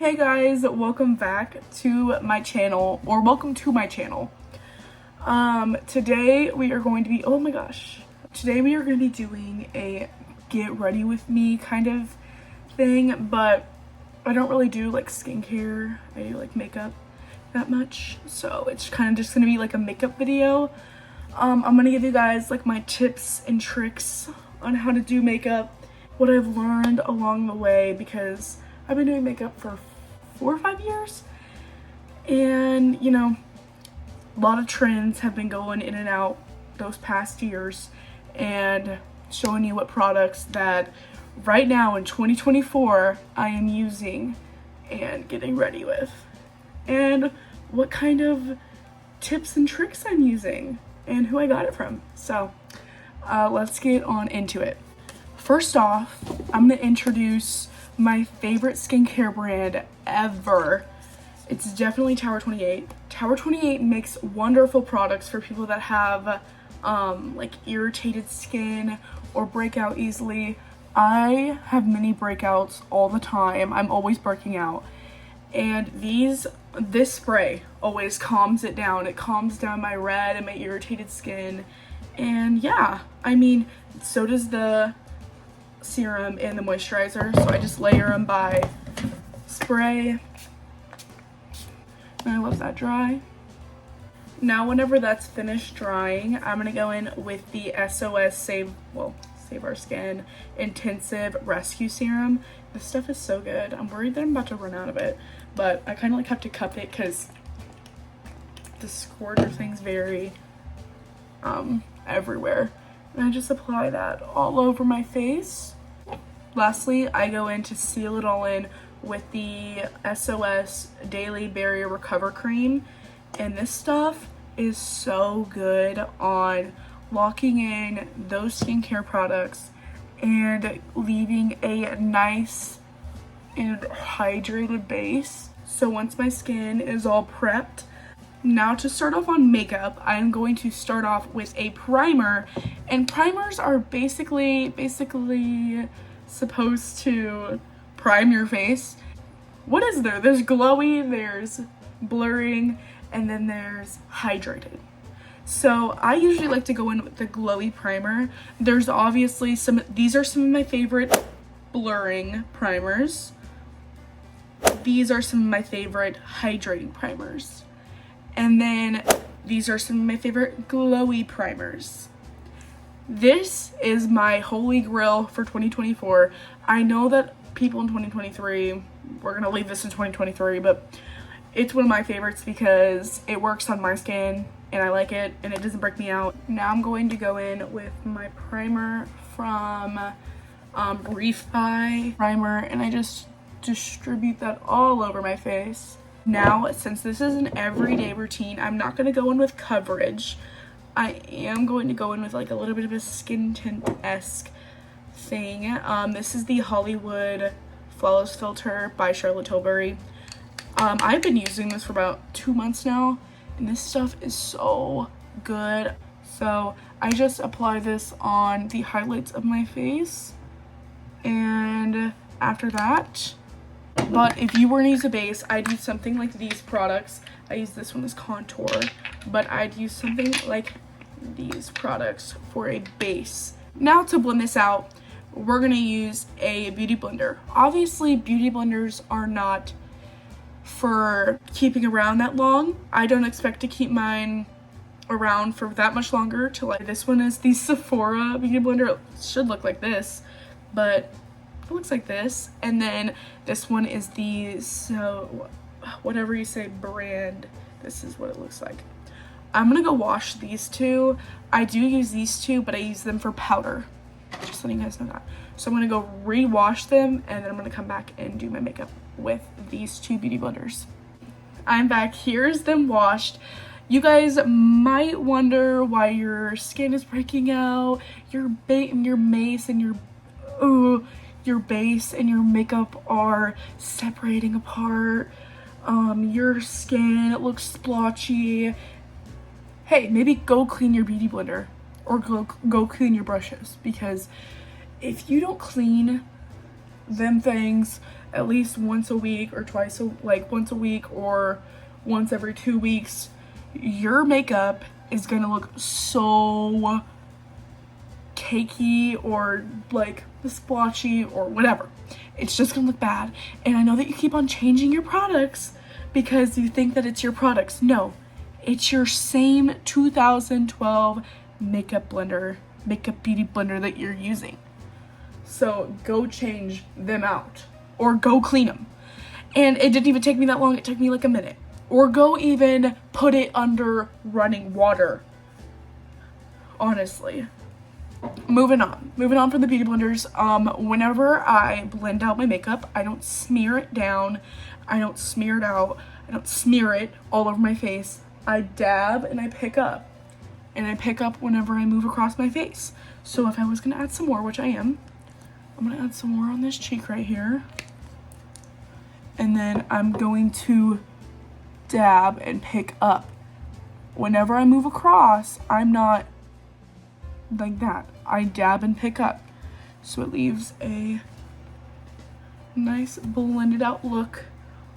Hey guys, welcome back to my channel, or welcome to my channel. Today we are going to be, oh my gosh. Today we are going to be doing a get ready with me kind of thing, but I don't really do like skincare. I do like makeup that much. So it's kind of just going to be like a makeup video. I'm going to give you guys like my tips and tricks on how to do makeup, what I've learned along the way, because I've been doing makeup for 4 or 5 years, and you know, a lot of trends have been going in and out those past years, and showing you what products that right now in 2024 I am using and getting ready with, and what kind of tips and tricks I'm using and who I got it from. So let's get on into it. First off, I'm gonna introduce my favorite skincare brand ever. It's definitely Tower 28. Tower 28 makes wonderful products for people that have like irritated skin or break out easily. I have many breakouts all the time. I'm always breaking out. And this spray always calms it down. It calms down my red and my irritated skin. And yeah, I mean, so does the serum and the moisturizer, so I just layer them by spray, and I let that dry. Now whenever that's finished drying, I'm gonna go in with the SOS Save Our Skin Intensive Rescue Serum. This stuff is so good. I'm worried that I'm about to run out of it, but I kind of like have to cup it because the squirter thing's very everywhere. And I just apply that all over my face. Lastly, I go in to seal it all in with the SOS Daily Barrier Recover Cream. And this stuff is so good on locking in those skincare products and leaving a nice and hydrated base. So once my skin is all prepped, now to start off on makeup, I'm going to start off with a primer, and primers are basically supposed to prime your face. What is there? There's glowy, there's blurring, and then there's hydrated. So I usually like to go in with the glowy primer. There's obviously these are some of my favorite blurring primers. These are some of my favorite hydrating primers. And then these are some of my favorite glowy primers. This is my holy grail for 2024. I know that people in 2023, we're gonna leave this in 2023, but it's one of my favorites because it works on my skin and I like it and it doesn't break me out. Now I'm going to go in with my primer from Refi primer, and I just distribute that all over my face. Now, since this is an everyday routine, I'm not going to go in with coverage. I am going to go in with like a little bit of a skin tint-esque thing. This is the Hollywood Flawless Filter by Charlotte Tilbury. I've been using this for about 2 months now, and this stuff is so good. So I just apply this on the highlights of my face, and after that, but if you were to use a base, I'd use something like these products. I use this one as contour, but I'd use something like these products for a base. Now to blend this out, we're gonna use a beauty blender. Obviously, beauty blenders are not for keeping around that long. I don't expect to keep mine around for that much longer. This one is the Sephora beauty blender. It should look like this, but it looks like this. And then this one is the whatever you say brand. This is what it looks like. I'm gonna go wash these two. I do use these two, but I use them for powder, just letting you guys know that. So I'm gonna go re-wash them, and then I'm gonna come back and do my makeup with these two beauty blenders. I'm back. Here's them washed. You guys might wonder why your skin is breaking out, your base and your makeup are separating apart. Your skin looks splotchy. Hey, maybe go clean your beauty blender or go clean your brushes, because if you don't clean them things, at least once a week or once a week or once every 2 weeks, your makeup is gonna look so cakey or like splotchy or whatever. It's just gonna look bad. And I know that you keep on changing your products because you think that it's your products. No, it's your same 2012 makeup beauty blender that you're using. So go change them out or go clean them. And it didn't even take me that long. It took me like a minute. Or go even put it under running water. Honestly. Moving on from the beauty blenders. Whenever I blend out my makeup, I don't smear it down. I don't smear it out. I don't smear it all over my face. I dab and I pick up. And I pick up whenever I move across my face. So if I was gonna add some more, which I am, I'm gonna add some more on this cheek right here. And then I'm going to dab and pick up. Whenever I move across, I'm not like that. I dab and pick up. So it leaves a nice blended out look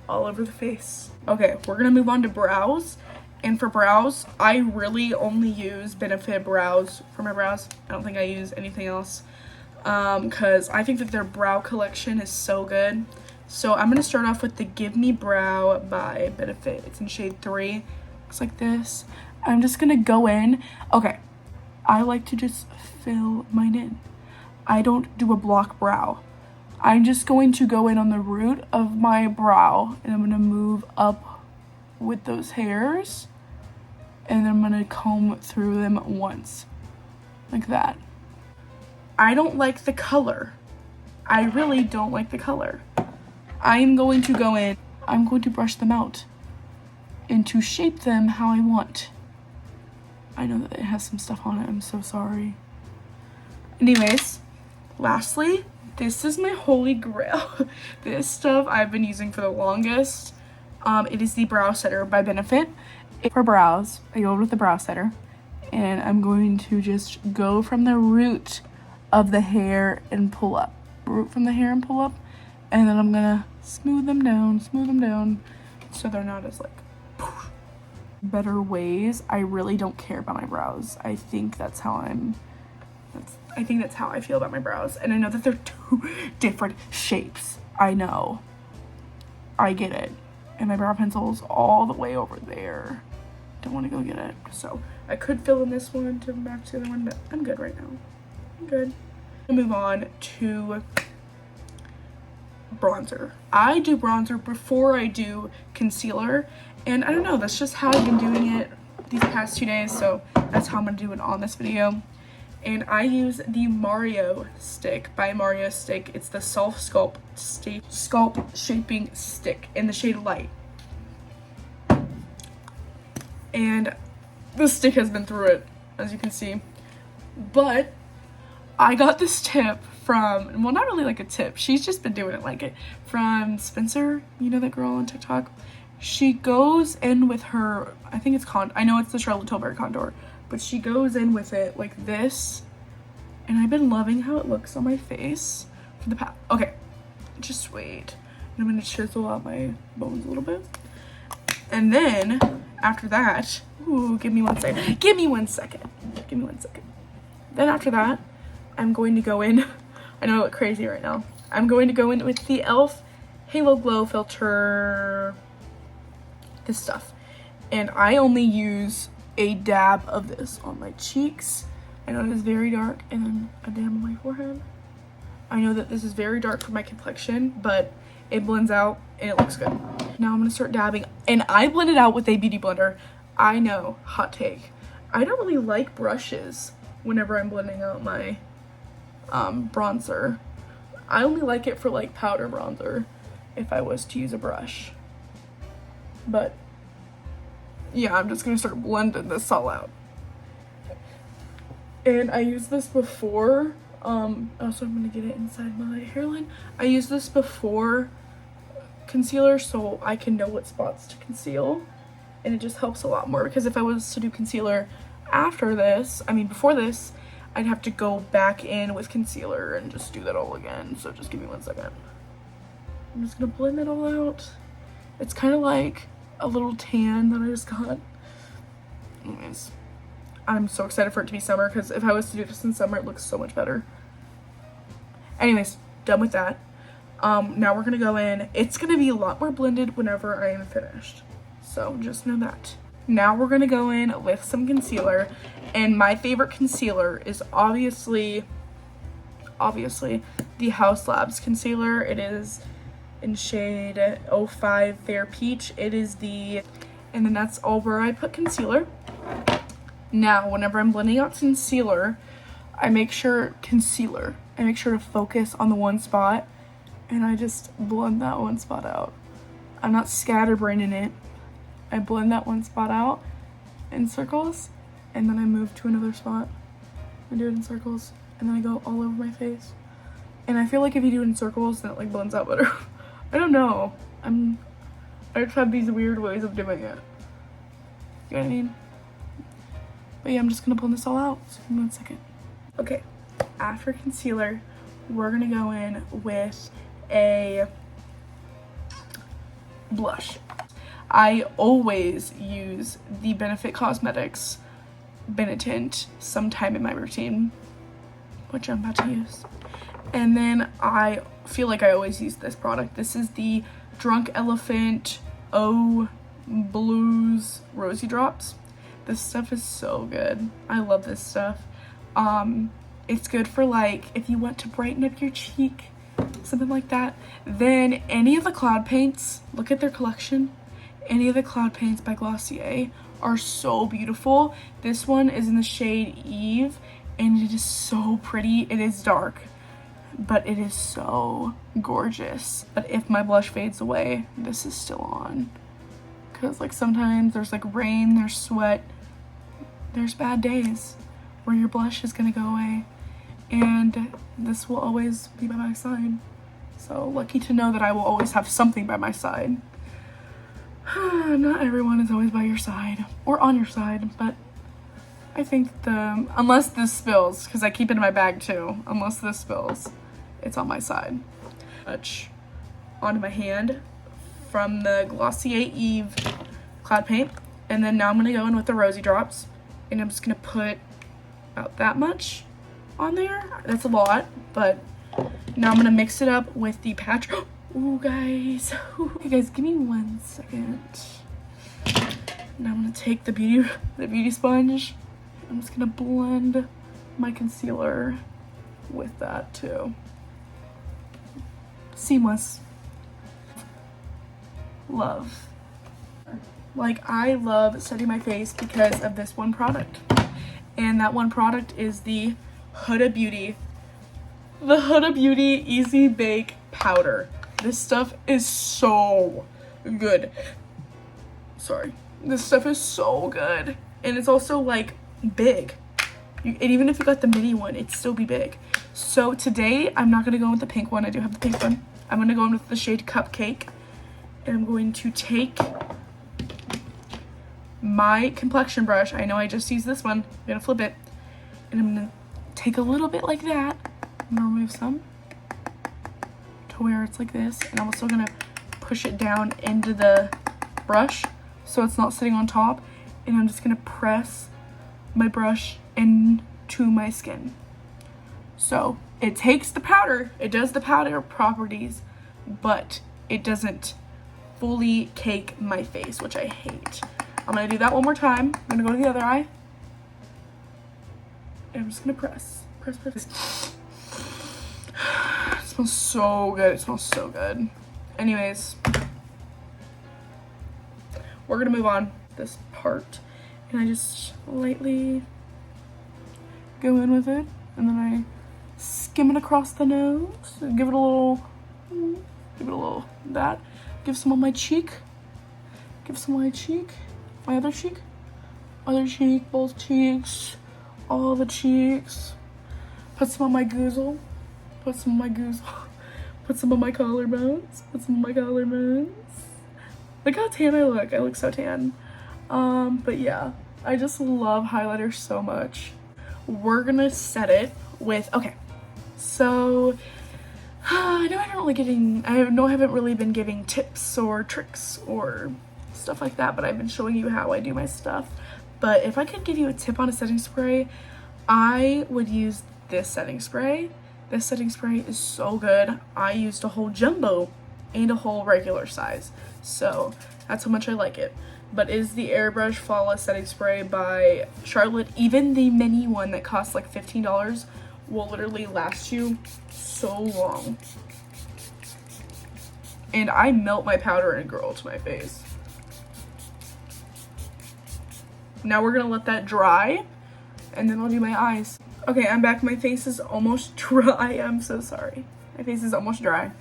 all over the face. Okay, we're gonna move on to brows. And for brows, I really only use Benefit brows for my brows. I don't think I use anything else because I think that their brow collection is so good. So I'm gonna start off with the Give Me Brow by Benefit. It's in shade 3. Looks like this. I'm just gonna go in. Okay, I like to just fill mine in. I don't do a block brow. I'm just going to go in on the root of my brow and I'm gonna move up with those hairs and then I'm gonna comb through them once, like that. I don't like the color. I really don't like the color. I'm going to go in, I'm going to brush them out and to shape them how I want. I know that it has some stuff on it, I'm so sorry. Anyways, lastly, this is my holy grail. This stuff I've been using for the longest. It is the Brow Setter by Benefit. For brows, I go with the Brow Setter and I'm going to just go from the root of the hair and pull up. Root from the hair and pull up, and then I'm gonna smooth them down so they're not as like poof. Better ways. I really don't care about my brows. I think that's how I feel about my brows. And I know that they're 2 different shapes. I know. I get it. And my brow pencil's all the way over there. Don't want to go get it. So I could fill in this one to match the other one, but I'm good right now. I'm good. I'll move on to bronzer. I do bronzer before I do concealer. And I don't know, that's just how I've been doing it these past 2 days. So that's how I'm going to do it on this video. And I use the Mario stick by Mario Stick. It's the Self Sculpt Shaping Stick in the shade Light. And the stick has been through it, as you can see. But I got this tip from, well, not really like a tip. She's just been doing it like it. From Spencer, you know that girl on TikTok? She goes in with her, I think it's I know it's the Charlotte Tilbury contour. But she goes in with it like this. And I've been loving how it looks on my face for the past. Okay, just wait. I'm gonna chisel out my bones a little bit. And then after that, ooh, give me one second. Then after that, I'm going to go in. I know I look crazy right now. I'm going to go in with the e.l.f. Halo Glow Filter. This stuff. And I only use a dab of this on my cheeks. I know it is very dark, and then a dab on my forehead. I know that this is very dark for my complexion, but it blends out and it looks good. Now I'm gonna start dabbing, and I blend it out with a beauty blender. I know, hot take. I don't really like brushes whenever I'm blending out my bronzer. I only like it for like powder bronzer if I was to use a brush. But yeah, I'm just gonna start blending this all out. And I used this before, also I'm gonna get it inside my hairline. I used this before concealer so I can know what spots to conceal. And it just helps a lot more, because if I was to do concealer before this, I'd have to go back in with concealer and just do that all again. So just give me 1 second. I'm just gonna blend it all out. It's kind of like a little tan that I just got. Anyways, I'm so excited for it to be summer because if I was to do this in summer, it looks so much better. Anyways, done with that. Now we're gonna go in. It's gonna be a lot more blended whenever I am finished. So just know that. Now we're gonna go in with some concealer. And my favorite concealer is obviously the House Labs concealer. It is in shade 05 Fair Peach. It is and then that's all where I put concealer. Now, whenever I'm blending out concealer, I make sure to focus on the one spot, and I just blend that one spot out. I'm not scatterbraining it. I blend that one spot out in circles, and then I move to another spot and do it in circles, and then I go all over my face. And I feel like if you do it in circles, then it like blends out better. I don't know. I just have these weird ways of doing it. You know what I mean? But yeah, I'm just gonna blend this all out. So give me 1 second. Okay, after concealer, we're gonna go in with a blush. I always use the Benefit Cosmetics Benetint sometime in my routine, which I'm about to use. And then I feel like I always use this product. This is the Drunk Elephant O Blues Rosy Drops. This stuff is so good. I love this stuff. It's good for like if you want to brighten up your cheek, something like that. Then any of the cloud paints, look at their collection. Any of the cloud paints by Glossier are so beautiful. This one is in the shade Eve, and it is so pretty. It is dark, but it is so gorgeous. But if my blush fades away, this is still on. Because like sometimes there's like rain, there's sweat, there's bad days where your blush is gonna go away, and this will always be by my side. So lucky to know that I will always have something by my side. Not everyone is always by your side or on your side, but I think unless this spills, because I keep it in my bag too, unless this spills, it's on my side. Touch onto my hand from the Glossier Eve cloud paint, and then now I'm gonna go in with the Rosy Drops, and I'm just gonna put about that much on there. That's a lot, but now I'm gonna mix it up with the patch. Ooh, guys. Okay, guys, give me 1 second. Now I'm gonna take the beauty sponge. I'm just gonna blend my concealer with that too. Seamless. Love. Like, I love setting my face because of this one product. And that one product is the Huda Beauty Easy Bake Powder. This stuff is so good. Sorry. This stuff is so good. And it's also like big. And even if you got the mini one, it'd still be big. So today, I'm not gonna go in with the pink one. I do have the pink one. I'm gonna go in with the shade Cupcake. And I'm going to take my complexion brush. I know I just used this one. I'm gonna flip it. And I'm gonna take a little bit like that. I'm gonna remove some to where it's like this. And I'm also gonna push it down into the brush so it's not sitting on top. And I'm just gonna press my brush into my skin. So it takes the powder, it does the powder properties, but it doesn't fully cake my face, which I hate. I'm gonna do that one more time. I'm gonna go to the other eye. And I'm just gonna press. It smells so good. It smells so good. Anyways, we're gonna move on this part. And I just lightly go in with it. And then I skim it across the nose. Give it a little that. Give some on my cheek. Give some on my cheek. My other cheek. Other cheek, both cheeks. All the cheeks. Put some on my goozle. Put some on my goozle. Put some on my collarbones. Put some on my collarbones. Look how tan I look. I look so tan. But yeah, I just love highlighter so much. We're gonna set it with, okay, so I haven't really been giving tips or tricks or stuff like that, but I've been showing you how I do my stuff. But if I could give you a tip on a setting spray, I would use this setting spray. This setting spray is so good. I used a whole jumbo and a whole regular size, so that's how much I like it. But it is the Airbrush Flawless Setting Spray by Charlotte. Even the mini one that costs like $15 will literally last you so long. And I melt my powder and girl to my face. Now we're gonna let that dry, and then I'll do my eyes. Okay, I'm back. My face is almost dry. I'm so sorry. My face is almost dry.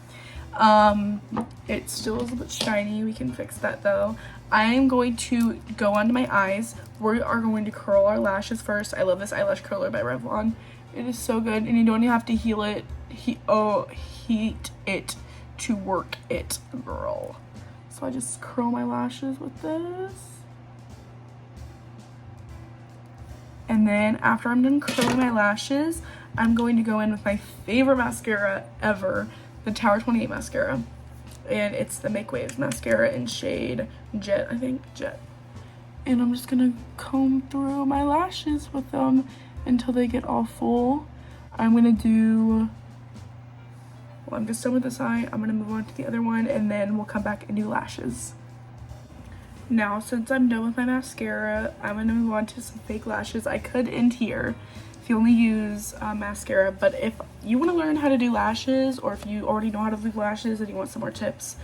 It still is a bit shiny. We can fix that though. I am going to go onto my eyes. We are going to curl our lashes first. I love this eyelash curler by Revlon. It is so good, and you don't have to heat it to work it, girl. So I just curl my lashes with this. And then after I'm done curling my lashes, I'm going to go in with my favorite mascara ever, the Tower 28 mascara. And it's the Make Waves mascara in shade Jet, I think, Jet. And I'm just gonna comb through my lashes with them until they get all full. I'm just done with this eye. I'm gonna move on to the other one, and then we'll come back and do lashes. Now, since I'm done with my mascara, I'm gonna move on to some fake lashes. I could end here if you only use mascara, but if you want to learn how to do lashes, or if you already know how to do lashes and you want some more tips,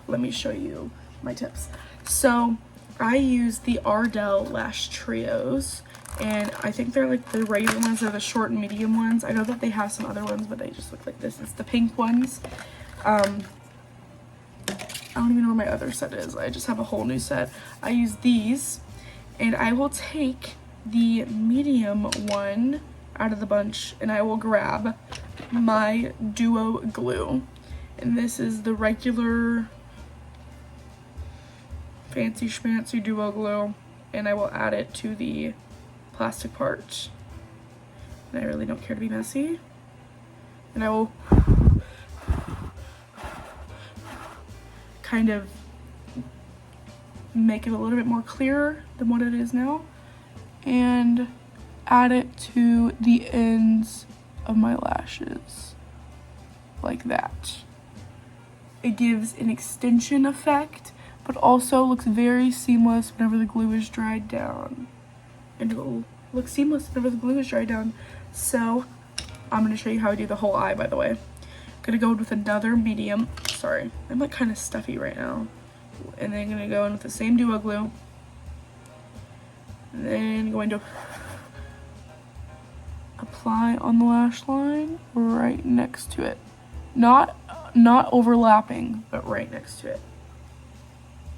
let me show you my tips. So I use the Ardell Lash Trios, and I think they're like the regular ones or the short and medium ones. I know that they have some other ones, but they just look like this. It's the pink ones. I don't even know where my other set is. I just have a whole new set. I use these, and I will take the medium one out of the bunch, and I will grab my Duo glue. And this is the regular fancy schmancy Duo glue, and I will add it to the plastic part. And I really don't care to be messy. And I will kind of make it a little bit more clearer than what it is now, and add it to the ends of my lashes like that. It gives an extension effect, but also looks very seamless whenever the glue is dried down, and it will look seamless whenever the glue is dried down. So I'm going to show you how I do the whole eye, by the way. I'm going to go in with another medium. Sorry, I'm like kind of stuffy right now. And then I'm going to go in with the same Duo glue, and then going to apply on the lash line right next to it. Not overlapping, but right next to it.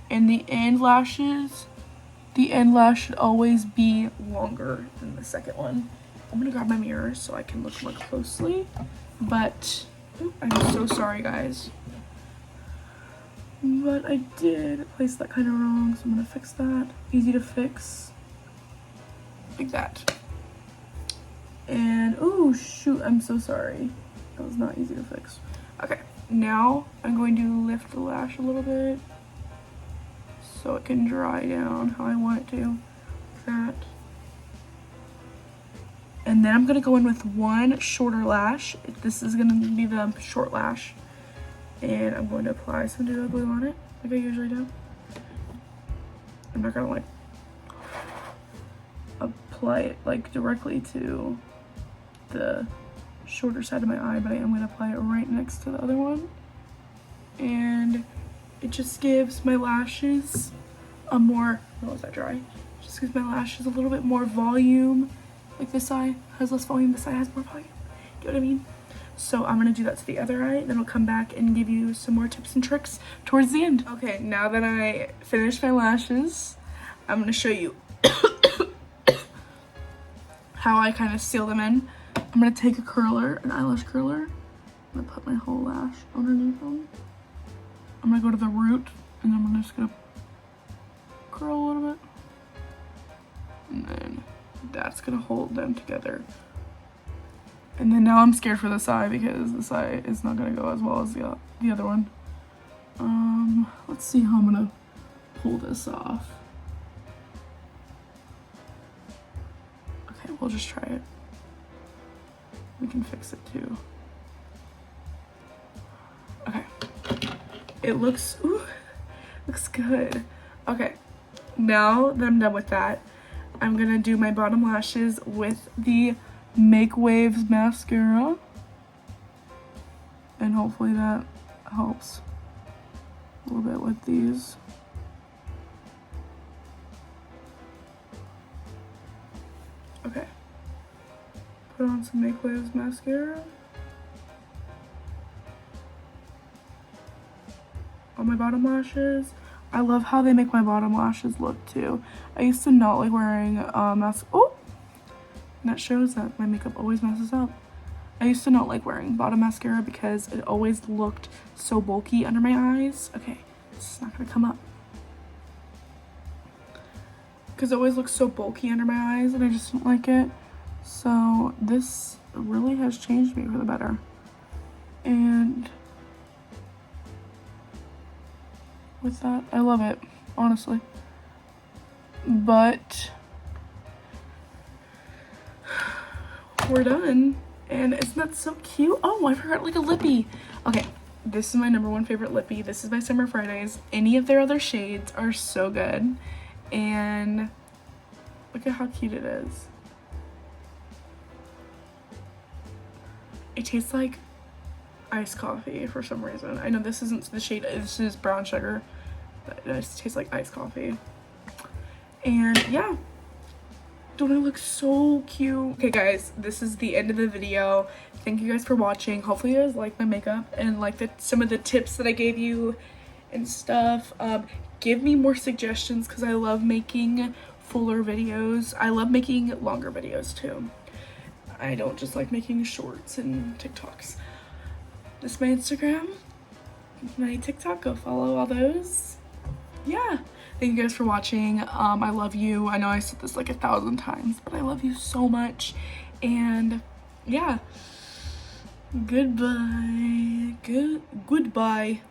And the end lash should always be longer than the second one. I'm gonna grab my mirror so I can look more closely, but I'm so sorry, guys. But I did place that kind of wrong, so I'm gonna fix that. Easy to fix, like that. And oh shoot, I'm so sorry. That was not easy to fix. Okay, now I'm going to lift the lash a little bit so it can dry down how I want it to, like that. And then I'm gonna go in with one shorter lash. This is gonna be the short lash. And I'm going to apply some Duo glue on it, like I usually do. I'm not gonna like apply it like directly to the shorter side of my eye, but I am going to apply it right next to the other one. And it just gives my lashes a more, oh, is that dry? It just gives my lashes a little bit more volume. Like this eye has less volume, this eye has more volume. You know what I mean? So I'm going to do that to the other eye, then I'll come back and give you some more tips and tricks towards the end. Okay, now that I finished my lashes, I'm going to show you how I kind of seal them in. I'm going to take a curler, an eyelash curler. I'm going to put my whole lash underneath them. I'm going to go to the root, and I'm just going to curl a little bit. And then that's going to hold them together And then now I'm scared for this eye because this eye is not gonna go as well as the other one. Let's see how I'm gonna pull this off. Okay, we'll just try it. We can fix it too. Okay. It looks, ooh, looks good. Okay, now that I'm done with that, I'm gonna do my bottom lashes with the Make Waves mascara. And hopefully that helps a little bit with these. Okay. Put on some Make Waves mascara on my bottom lashes. I love how they make my bottom lashes look too. I used to not like wearing mascara. Oh, and that shows that my makeup always messes up. I used to not like wearing bottom mascara because it always looked so bulky under my eyes. Okay, it's not gonna come up. Because it always looks so bulky under my eyes and I just don't like it. So this really has changed me for the better. And with that, I love it, honestly. But we're done. And isn't that so cute? Oh, I forgot like a lippy. Okay, this is my #1 favorite lippy. This is by Summer Fridays. Any of their other shades are so good. And look at how cute it is. It tastes like iced coffee for some reason. I know this isn't the shade, this is brown sugar, but it just tastes like iced coffee. And yeah, don't it look so cute? Okay guys, this is the end of the video. Thank you guys for watching. Hopefully you guys like my makeup and like some of the tips that I gave you and stuff. Give me more suggestions because I love making fuller videos. I love making longer videos too. I don't just like making shorts and TikToks. This is my Instagram, my TikTok, go follow all those. Yeah, thank you guys for watching. I love you. I know I said this like 1,000 times, but I love you so much. And yeah, goodbye. Goodbye.